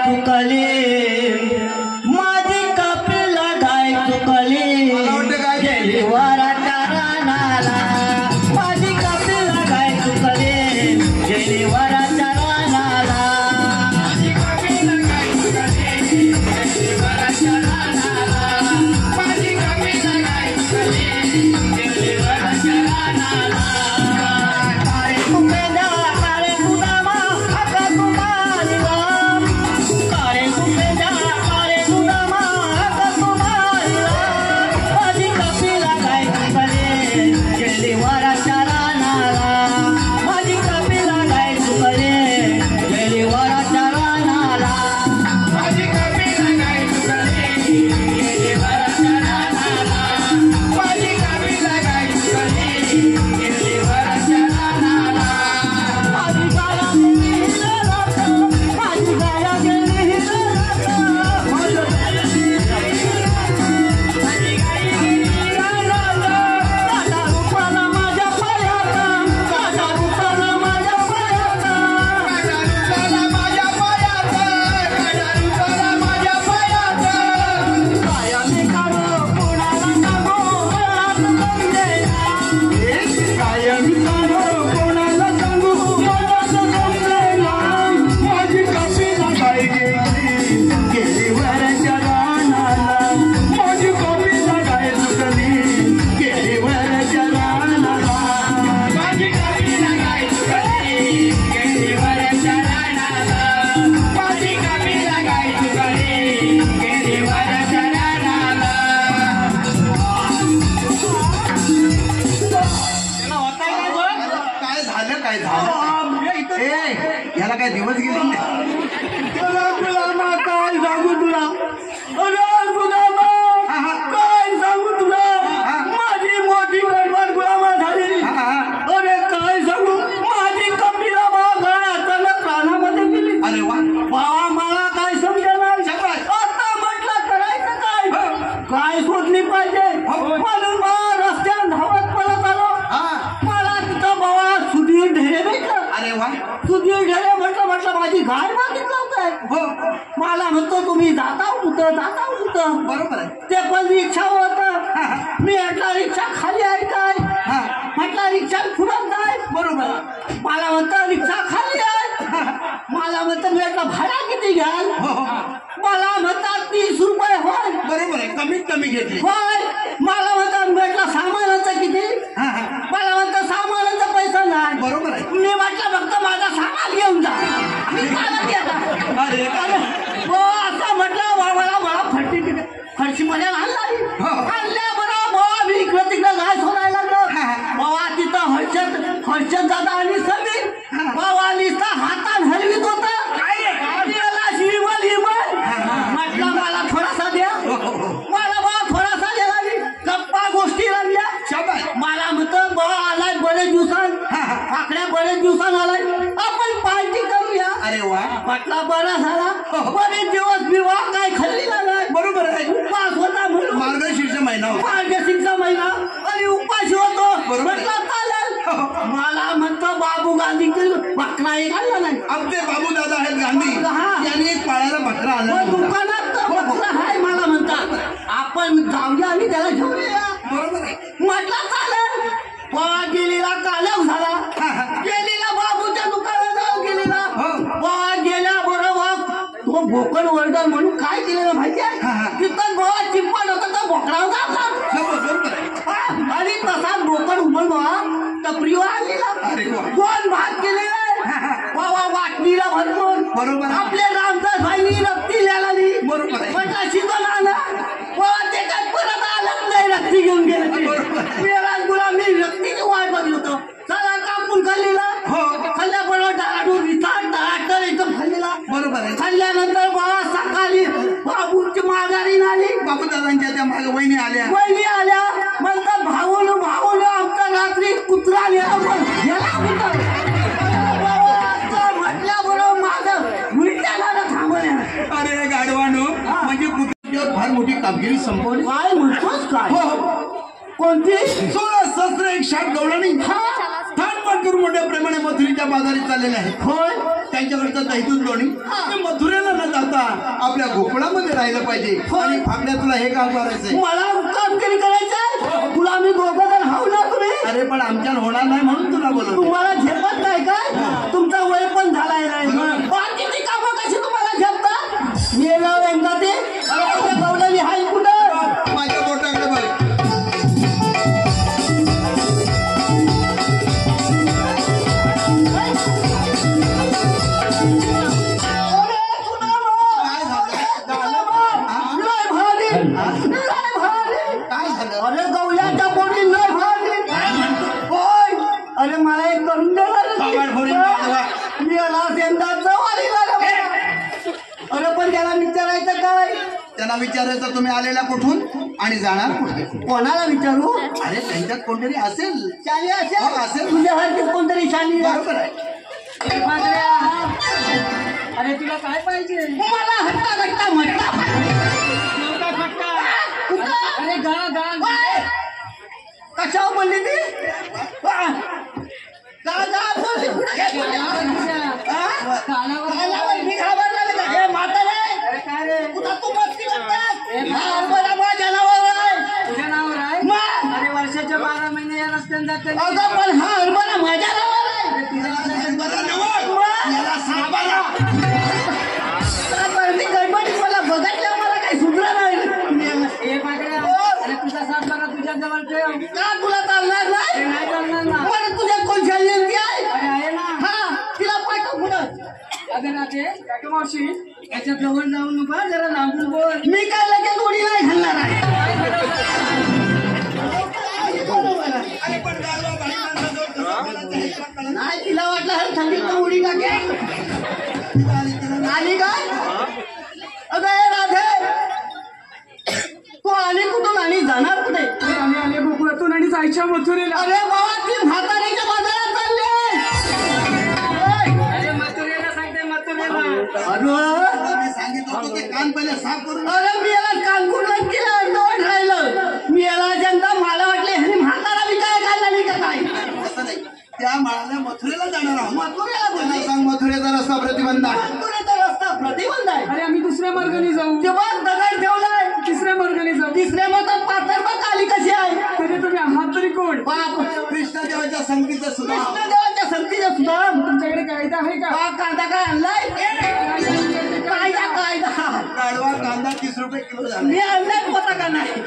चुकली माझी कपिला गाय चुकली गेली वराच्या रानाला माझी कपिला गाय चुकली गेली वराच्या रानाला माझी कपिला गाय चुकली गेली वराच्या रानाला माझी कपिला गाय चुकली गेली वराच्या रानाला याला काय दिवस गेले गुलामा काय सांगू तुला अरे गुलामा काय सांगू तुला माझी मोठी गडबड गुलामा झाली अरे काय सांगू माझी कपिला गळ्यात प्राणामध्ये गेली अरे वा बाबा मला काय समजेना आता म्हटलं करायचं काय काय शोधली पाहिजे म्हणून मला रस्त्यावर धावत पडत आलो मला तिथं बाबा सुधीर ढेरे भेटलं अरे वा सुधीर ढेरे म्हटलं माझी गाय मागितलं काय हो मला म्हणतो तुम्ही जाता होतं बरोबर आहे ते पण रिक्षा होत मी म्हटलं रिक्षा खाली आहे काय म्हटलं रिक्षा फुरत नाही बरोबर मला म्हणतं रिक्षा खाली आहे मला म्हणतं मी म्हटलं भाडा किती घ्याल मला म्हणतात 30 रुपये होय बरोबर आहे कमीत कमी घेतली होय मला म्हणतात म्हटलं सामानाचं किती मला म्हणतं सामानाचा पैसा नाही बरोबर आहे मी म्हटलं फक्त माझा सामान घेऊन जा मी चालत येतात हो असं म्हटलं मला फरशी मध्ये आणल्या बरोबर मी इकडं तिकडं गाय सोडायला लागलो बाबा तिथं हर्षद दादा आणि समीर बाबा नुसतं हातात हलवीत होता म्हटलं मला थोडासा द्या मला बाबा थोडासा द्या गप्पा गोष्टी लागल्या मला म्हणतं बाबा आलाय बरेच दिवसांनी आलाय आपण पार्टी करूया अरे वा म्हटलं बरा झाला बरेच दिवस विवाह काय खाल्ली लागलाय बरोबर आहे उपास होता म्हणून मार्गशीर्ष महिना आणि उपाशी होतो म्हटलं चालेल मला म्हणतो बाबू गांधी बकरा एक आणला नाही आमचे बाबू दादा आहेत गांधी त्यांनी एक पाळायला बकरा आणला दुकानात बकरा आहे मला म्हणतात आपण जाऊया आणि त्याला घेऊया बरोबर आहे म्हटलं चालेल बाबा गेलेला कालव झाला गेलेला बाबूच्या दुकानात जाऊ गेलेला बाबा गेल्या बरोबर तो भोकड ओरडा म्हणून काय केलेलं माहिती आहे तिथं बाबा चिप्पट होता तो भोकडावर घातला आणि तसाच भोकड उमल बाबा टपरीवर आणलेला 2 भाग केलेला आहे बाबा वाटणीला भरपूर बरोबर आपल्या रामदास भाईनी रक्ती लिहायला बरोबर आहे म्हटलं शिकून आला बाबा ते काय परत आलंच नाही रक्ती घेऊन गेलं मी राजगुला मी रक्तीची वाट बघली होतो चला कापून खाल्लेला खाल्ल्याबरोबर डाळाडून विचार एकदम खाल्लेला बरोबर आहे खाल्ल्यानंतर बाबा सकाळी बाबूची माघारी आली बाबू दादांच्या त्या मागे वहिनी आल्या म्हणतात भावलो आमच्या रात्री कुत्रा गेला म्हटल्याबरोबर माझं उलट्याला थांबवल्या अरे गाडवानो म्हणजे कुत्र्यावर फार मोठी कामगिरी संपवली काय म्हणतोस काय कोणती 16 शस्त्र 160 गवळणी थाट करून मोठ्या प्रमाणे मथुरेच्या बाजारी चाललेले आहेत होय त्यांच्याकडचं दहीदूध लोणी ते मथुरेला न जाता करता आपल्या गोकुळामध्ये राहिलं पाहिजे आणि फागड्या तुला हे काम करायचंय. मला कामगिरी करायचंय. तुला मी दोघं जण हाव ना तुम्ही. अरे पण आमच्या होणार नाही म्हणून तुला बोलवतो. तुम्हाला झेपत नाही काय? तुमचा वय पण झालाय नाही. बाकीची कामं कशी तुम्हाला झेपतात? मेगाव एकदा ते गवळणी हाय कुठं? माझ्या बोटाकडे बघ. काय झालं? अरे गवल्याच्या पोटी लय भारी. होय. अरे मला एक करून दे ना रे. थोबाड फोडीन गाढवा. मी याला यंदा जवारी झालं. अरे पण त्याला विचारायचं काय? त्यांना विचारायचं तुम्ही आलेला कुठून आणि जाणार कुठे. कोणाला विचारू? अरे त्यांच्यात कोणतरी असेल. शाली हो, असेल. असेल. तुझ्यासारखी कोणतरी शाली आहे. बरोबर आहे. अरे तुला काय पाहिजे? मला हट्टा घट्टा म्हटला. अरे गा गा कशावर म्हणली ती? बोलली. कानावर मी घाबरलेलं का? हे म्हातारे. काय रे तुला तू मस्ती म्हणतात. हा हरभरा माझ्या नावावर आहे. तुझ्या नावावर आहे? मग? अरे वर्षाच्या 12 महिने या रस्त्याने जाते. अगं पण हा हरभरा माझ्या नावावर आहे. याला सापाला. मी गडबडीत मला बघितलं मला काही सुधरा नाही. ए पाकड्या, अरे तुझा सातबारा तुझ्या जवळ ठेव. का तुला चालणार ते नाही? नाही चालणार ना. पण तुझ्या कोण शाली आहे? अरे आहे ना. हा तिला पाठव पुढं. अगं राहते काका मावशी याच्या जवळ जाऊन नको जरा लांबून बोल. मी काय लगेच उडी नाही घालणार आहे. अरे पण गाढवा बाई माणसाजवळ कसं बोलायचं हे तुला कळलं? नाही तिला वाटलं हर थंडीत उडी टाके. आली काय? अगं ए राधे, तू आली कुठून आणि जाणार कुठे? आम्ही आले गोकुळातून आणि जायच्या मथुरेला. अरे बाबा ती म्हातारीच्या बाजारात चालली. अरे मथुरेला सांगते मथुरेला. अगं मी सांगितलं होतं ते कान पहिले साफ करून. अरे मी याला कानपूरलाच केलं अर्धवट राहिलं. मी याला जनता मला वाटले ह्यानी म्हातारा बी काय खाल्ला का काय? असं नाही. त्या माळाला मथुरेला जाणार आहोत. मथुरेला त्यांना बोलली. सांग मथुरेचा रस्ता प्रतिबंध आहे. मथुरेचा रस्ता प्रतिबंध आहे. अरे आम्ही दुसऱ्या मार्गाने जाऊ. तेव्हा दगड ठेवलाय. तिसऱ्या मार्गाने जाऊ. तिसऱ्या मतात पात्र बघ आली कशी आहे. तरी तुम्ही आहात तरी कोण? बाप कृष्णदेवाच्या संगीत सुद्धा कृष्णदेवाच्या संगतीचा सुद्धा तुमच्याकडे कायदा आहे का? हा कांदा काय आणलाय? कायदा कायदा गाढवा कांदा 30 रुपये किलो झाला. मी आणलाय पता का नाही?